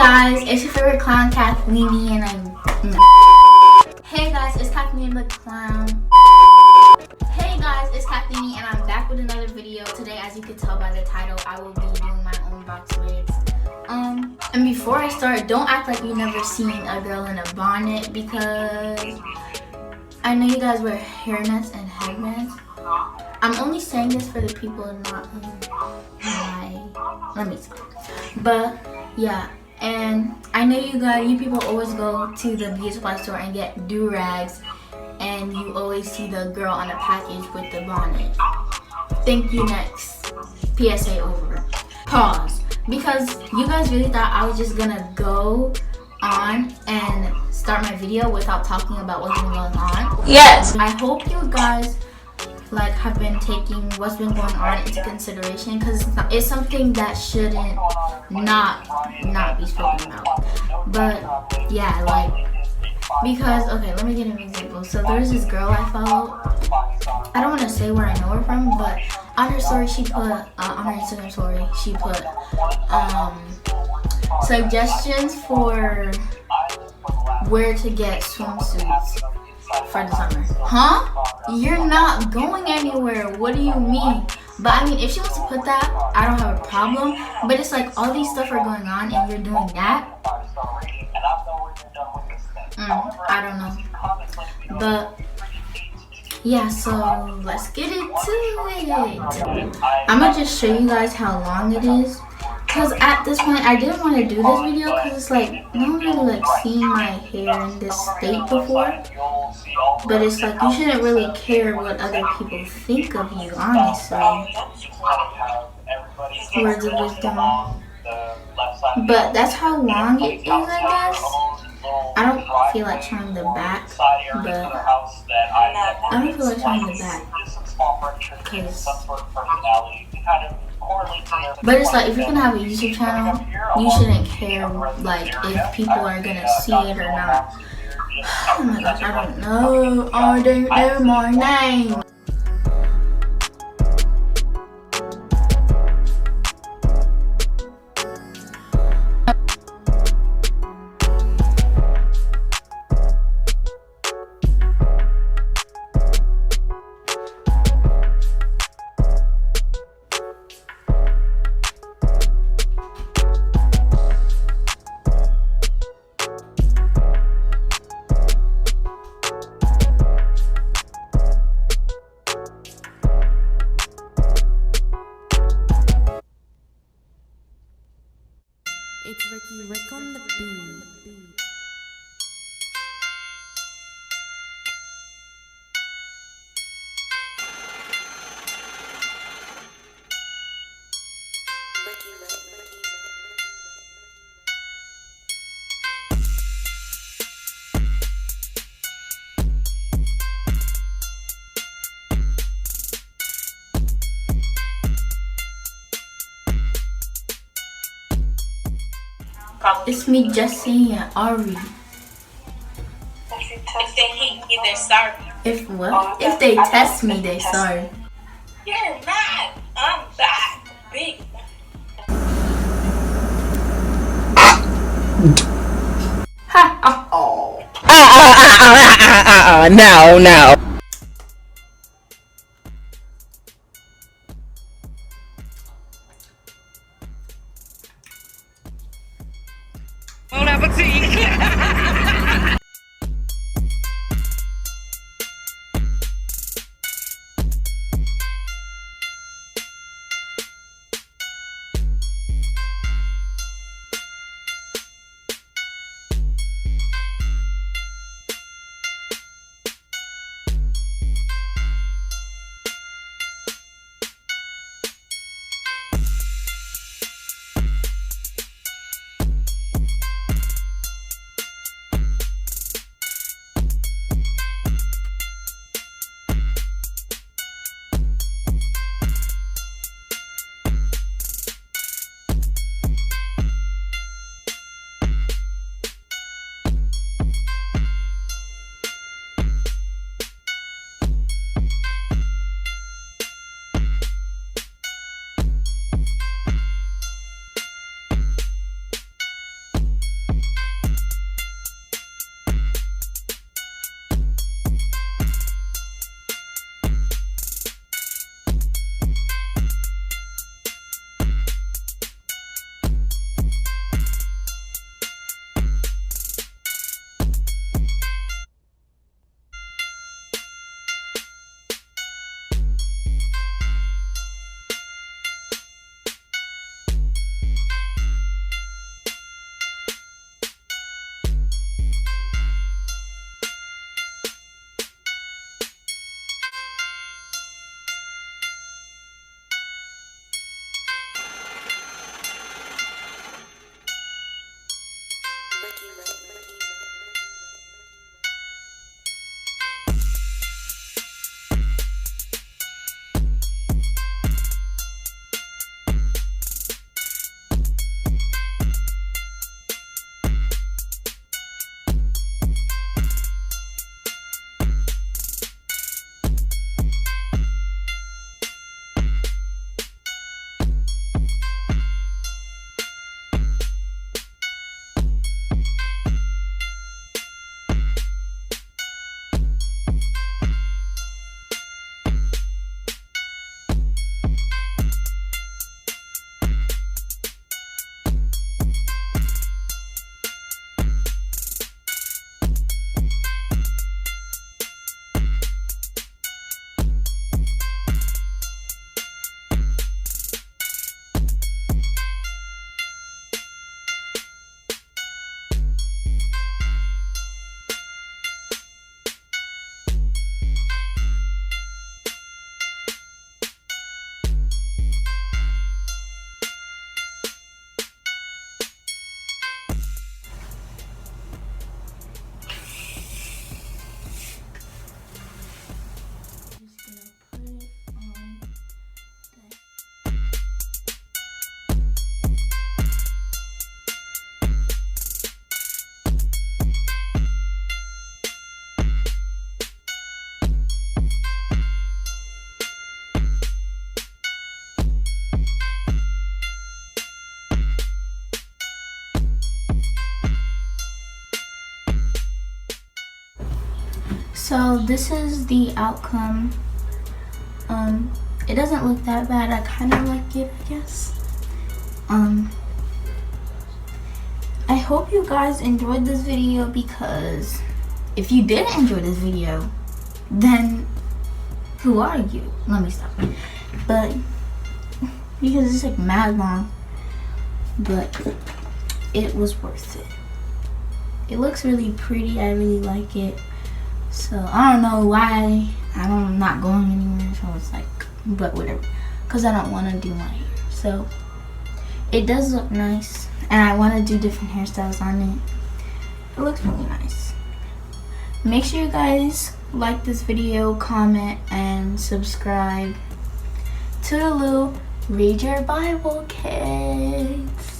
guys, it's your favorite clown, Kathleenie, and Hey guys, it's Kathleenie the clown. Hey guys, it's Kathleenie, and I'm back with another video. Today, as you can tell by the title, I will be doing my own box braids. And before I start, don't act like you've never seen a girl in a bonnet, because I know you guys wear hairnets and headbands. I'm only saying this for the people not let me stop. But yeah, and I know you people always go to the beauty supply store and get do-rags, and you always see the girl on the package with the bonnet. Thank you, next. PSA over. Pause. Because you guys really thought I was just gonna go on and start my video without talking about what's been going on. Yes. I hope you guys have been taking what's been going on into consideration, because it's something that shouldn't not be spoken about. But yeah, because okay, let me get an example. So there's this girl I follow. I don't want to say where I know her from, but on her story she put on her Instagram story she put suggestions for where to get swimsuits for the summer. Huh? You're not going anywhere. What do you mean? But I mean, if she wants to put that, I don't have a problem. But it's like all these stuff are going on and you're doing that. I don't know. But yeah, so let's get into it. I'm gonna just show you guys how long it is. Because at this point, I didn't want to do this video because it's like, no one really seen my hair in this state before. But it's like, you shouldn't really care what other people think of you, honestly. Words of wisdom. But that's how long it is, I guess. I don't feel like showing the back, but I don't feel like showing the back. But it's like, if you're gonna have a YouTube channel, you shouldn't care if people are gonna see it or not. Oh my gosh, I don't know. I don't know my name. It's Rick on the beat. It's me, Jesse, and Ari. If they hate me, they're sorry. If what? If they test me, they sorry. You're mad. I'm back. Big. Ha! Oh. No. Bon appetit. So this is the outcome. It doesn't look that bad. I kind of like it, I guess. I hope you guys enjoyed this video, because if you didn't enjoy this video, then who are you? Let me stop. But because it's like mad long, but it was worth it. It looks really pretty. I really like it. So I don't know why I'm not going anywhere. So it's like, but whatever, because I don't want to do my hair. So it does look nice, and I want to do different hairstyles on it. It looks really nice. Make sure you guys like this video, comment, and subscribe. Toodaloo. Read your Bible, kids.